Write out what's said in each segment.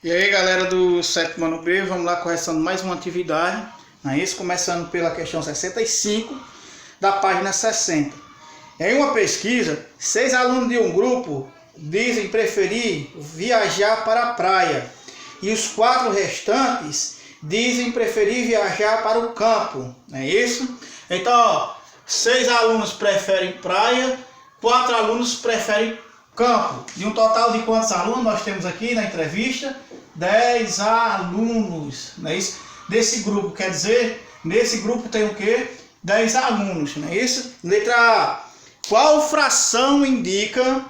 E aí, galera do sétimo ano B, vamos lá correção de mais uma atividade, não é isso? Começando pela questão 65 da página 60. Em uma pesquisa, 6 alunos de um grupo dizem preferir viajar para a praia e os 4 restantes dizem preferir viajar para o campo, não é isso? Então, ó, 6 alunos preferem praia, 4 alunos preferem campo. De um total de quantos alunos nós temos aqui na entrevista? 10 alunos, não é isso? Desse grupo, quer dizer, nesse grupo tem o quê? 10 alunos, não é isso? Letra A. Qual fração indica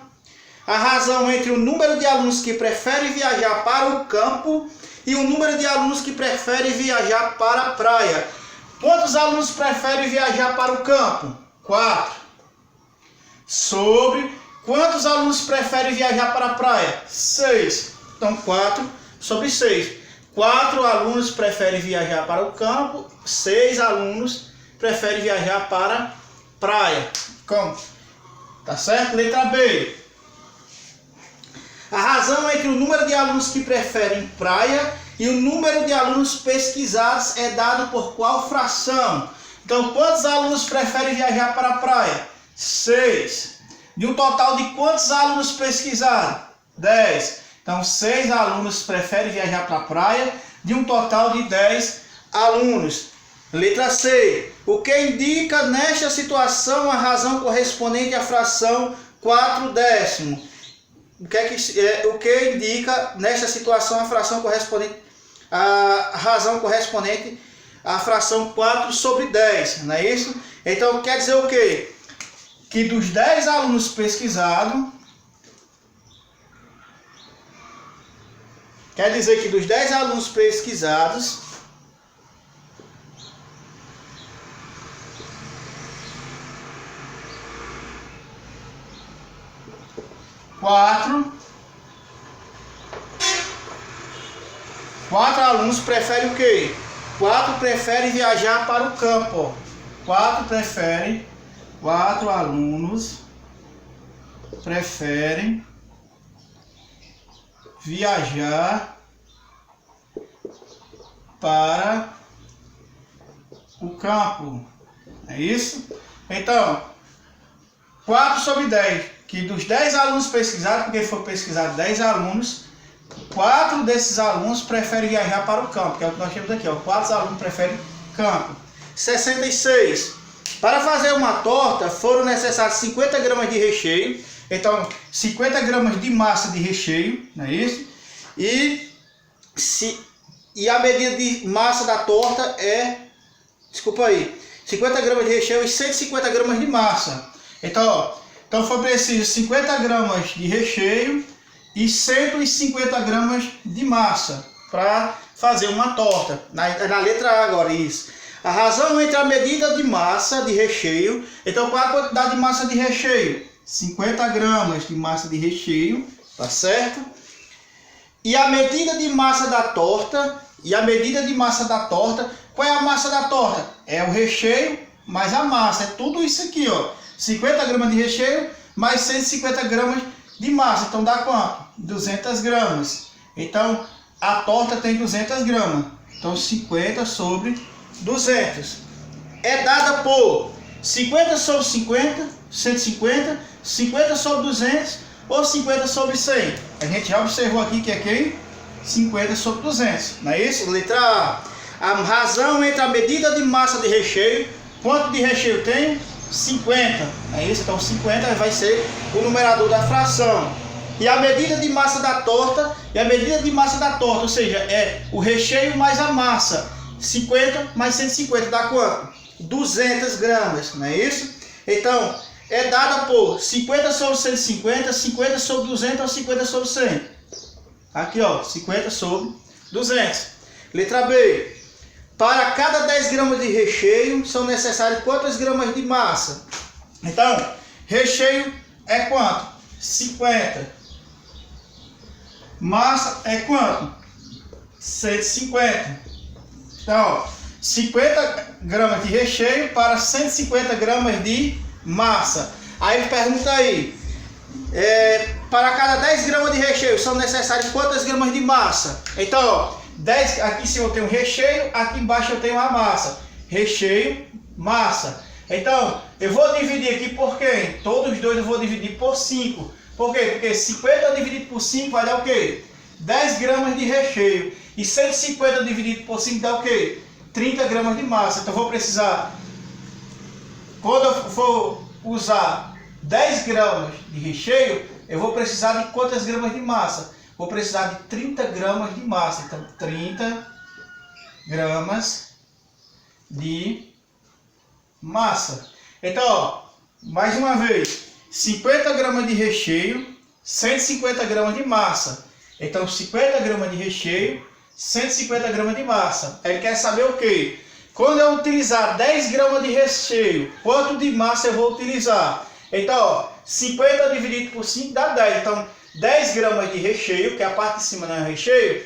a razão entre o número de alunos que preferem viajar para o campo e o número de alunos que preferem viajar para a praia? Quantos alunos preferem viajar para o campo? 4. Sobre quantos alunos preferem viajar para a praia? 6. Então 4 sobre 6. 4 alunos preferem viajar para o campo, 6 alunos preferem viajar para a praia. Como? Tá certo? Letra B. A razão entre o número de alunos que preferem praia e o número de alunos pesquisados é dado por qual fração? Então, quantos alunos preferem viajar para a praia? 6. De um total de quantos alunos pesquisados? 10. Então, 6 alunos preferem viajar para a praia, de um total de 10 alunos. Letra C. O que indica nesta situação a razão correspondente à fração 4/10? O que indica nesta situação a fração correspondente, a razão correspondente à fração 4/10, não é isso? Então, quer dizer o quê? Que dos 10 alunos pesquisados, quer dizer que dos 10 alunos pesquisados, quatro alunos preferem o quê? 4 preferem viajar para o campo. 4 alunos preferem viajar para o campo. É isso? Então, 4 sobre 10, que dos 10 alunos pesquisados, porque foi pesquisado 10 alunos, 4 desses alunos preferem viajar para o campo, que é o que nós temos aqui, ó. 4 alunos preferem campo. 66. Para fazer uma torta foram necessários 50 gramas de recheio. Então, 50 gramas de massa de recheio, não é isso? E a medida de massa da torta é, 50 gramas de recheio e 150 gramas de massa. Então foi preciso 50 gramas de recheio e 150 gramas de massa para fazer uma torta. Na letra A agora, isso. A razão entre a medida de massa de recheio, então qual a quantidade de massa de recheio? 50 gramas de massa de recheio, tá certo? E a medida de massa da torta, qual é a massa da torta? É o recheio mais a massa, é tudo isso aqui, ó. 50 gramas de recheio mais 150 gramas de massa, então dá quanto? 200 gramas. Então, a torta tem 200 gramas, então 50 sobre 200. É dada por 50 sobre 50, 150, 50 sobre 200 ou 50 sobre 100. A gente já observou aqui que é quem? 50 sobre 200, não é isso? Letra A. A razão entre a medida de massa de recheio, quanto de recheio tem? 50, não é isso? Então 50 vai ser o numerador da fração. E a medida de massa da torta, ou seja, é o recheio mais a massa. 50 mais 150 dá quanto? 200 gramas, não é isso? Então, é dada por 50 sobre 150, 50 sobre 200 ou 50 sobre 100. Aqui, ó, 50 sobre 200. Letra B. Para cada 10 gramas de recheio, são necessários quantas gramas de massa? Então, recheio é quanto? 50. Massa é quanto? 150. Então, 50 gramas de recheio para 150 gramas de massa. Aí pergunta aí, para cada 10 gramas de recheio são necessários quantas gramas de massa? Então, ó, 10, aqui em cima eu tenho recheio, aqui embaixo eu tenho a massa. Recheio, massa. Então, eu vou dividir aqui por quem? Todos os dois eu vou dividir por 5. Por quê? Porque 50 dividido por 5 vai dar o quê? 10 gramas de recheio. E 150 dividido por 5 dá o quê? 30 gramas de massa. Então, eu vou precisar, quando eu for usar 10 gramas de recheio, eu vou precisar de quantas gramas de massa? Vou precisar de 30 gramas de massa. Então, 30 gramas de massa. Então, ó, mais uma vez, 50 gramas de recheio, 150 gramas de massa. Então, 50 gramas de recheio, 150 gramas de massa. Ele quer saber o quê? Quando eu utilizar 10 gramas de recheio, quanto de massa eu vou utilizar? Então, ó, 50 dividido por 5 dá 10. Então, 10 gramas de recheio, que é a parte de cima não é recheio,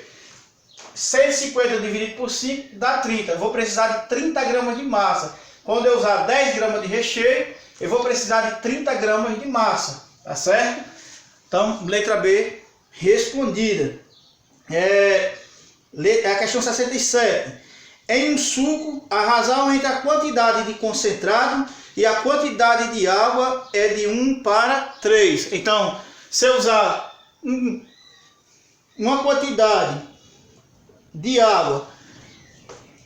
150 dividido por 5 dá 30. Eu vou precisar de 30 gramas de massa. Quando eu usar 10 gramas de recheio, eu vou precisar de 30 gramas de massa. Tá certo? Então, letra B respondida. A questão 67. Em um suco, a razão entre a quantidade de concentrado e a quantidade de água é de 1 para 3. Então, se eu usar uma quantidade de água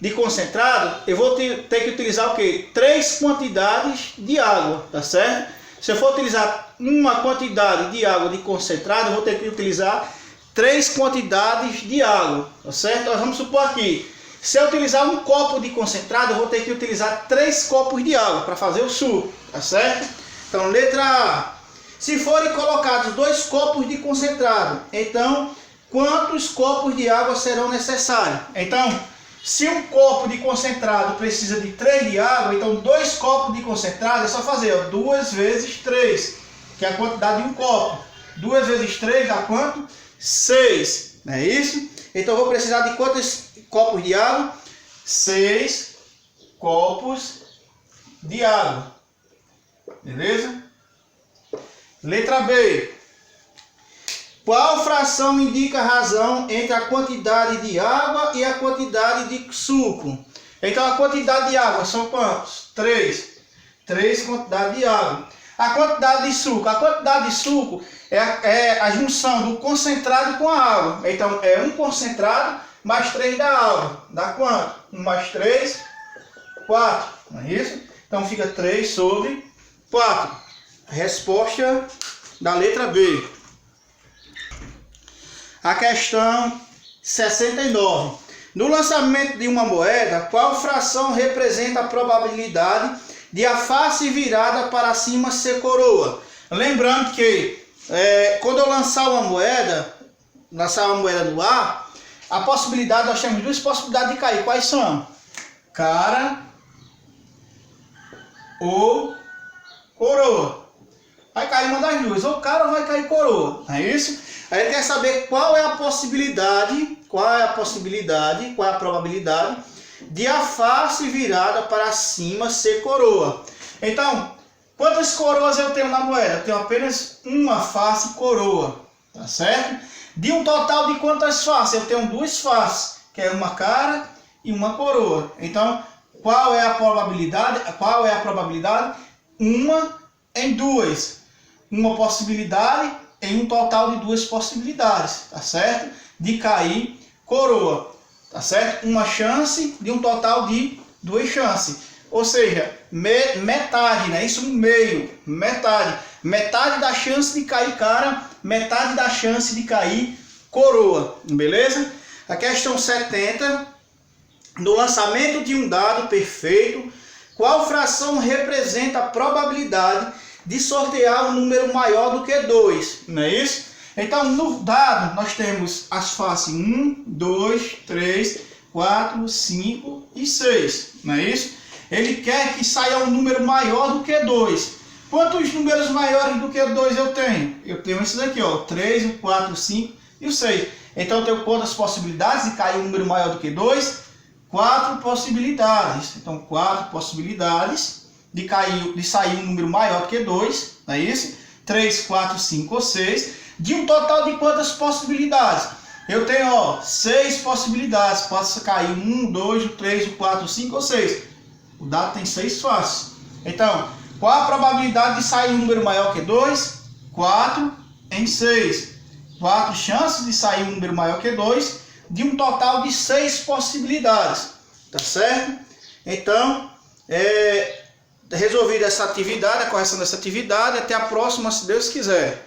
de concentrado, eu vou ter que utilizar o quê? 3 quantidades de água, tá certo? Se eu for utilizar uma quantidade de água de concentrado, eu vou ter que utilizar 3 quantidades de água, tá certo? Nós vamos supor aqui, se eu utilizar um copo de concentrado, eu vou ter que utilizar 3 copos de água para fazer o suco, tá certo? Então, letra A. Se forem colocados 2 copos de concentrado, então, quantos copos de água serão necessários? Então, se um copo de concentrado precisa de 3 de água, então 2 copos de concentrado é só fazer, ó, 2 vezes 3, que é a quantidade de um copo. 2 vezes 3 dá quanto? 6, não é isso? Então, eu vou precisar de quantos copos de água? 6 copos de água. Beleza? Letra B. Qual fração indica a razão entre a quantidade de água e a quantidade de suco? Então, a quantidade de água são quantos? 3. 3 quantidade de água. A quantidade de suco. A quantidade de suco é a junção do concentrado com a água. Então, é um concentrado mais 3 da água. Dá quanto? 1 mais 3, 4. Não é isso? Então, fica 3 sobre 4. Resposta da letra B. A questão 69. No lançamento de uma moeda, qual fração representa a probabilidade de a face virada para cima ser coroa? Lembrando que quando eu lançar uma moeda no ar, a possibilidade, nós temos 2 possibilidades de cair. Quais são? Cara ou coroa. Vai cair uma das duas, ou cara ou vai cair coroa, não é isso? Aí ele quer saber qual é a possibilidade, qual é a probabilidade de a face virada para cima ser coroa. Então, quantas coroas eu tenho na moeda? Eu tenho apenas uma face coroa, tá certo? De um total de quantas faces? Eu tenho 2 faces, que é uma cara e uma coroa. Então, qual é a probabilidade? Uma em 2. Uma possibilidade em um total de 2 possibilidades, tá certo? De cair coroa, tá certo? Uma chance de um total de 2 chances. Ou seja, metade, né? Isso, meio, metade. Metade da chance de cair cara, metade da chance de cair coroa, beleza? A questão 70. No lançamento de um dado perfeito, qual fração representa a probabilidade de sortear um número maior do que 2, não é isso? Então, no dado, nós temos as faces 1, 2, 3, 4, 5 e 6, não é isso? Ele quer que saia um número maior do que 2. Quantos números maiores do que 2 eu tenho? Eu tenho esses aqui, ó, 3, o 4, o 5 e o 6. Então, eu tenho quantas possibilidades de cair um número maior do que 2? 4 possibilidades. Então, 4 possibilidades de sair um número maior que 2, não é isso? 3, 4, 5 ou 6. De um total de quantas possibilidades? Eu tenho, ó, 6 possibilidades. Pode cair 1, 2, 3, 4, 5 ou 6. O dado tem 6 faces. Então, qual a probabilidade de sair um número maior que 2? 4 em 6. 4 chances de sair um número maior que 2, de um total de 6 possibilidades. Tá certo? Então, resolvida essa atividade, a correção dessa atividade. Até a próxima, se Deus quiser.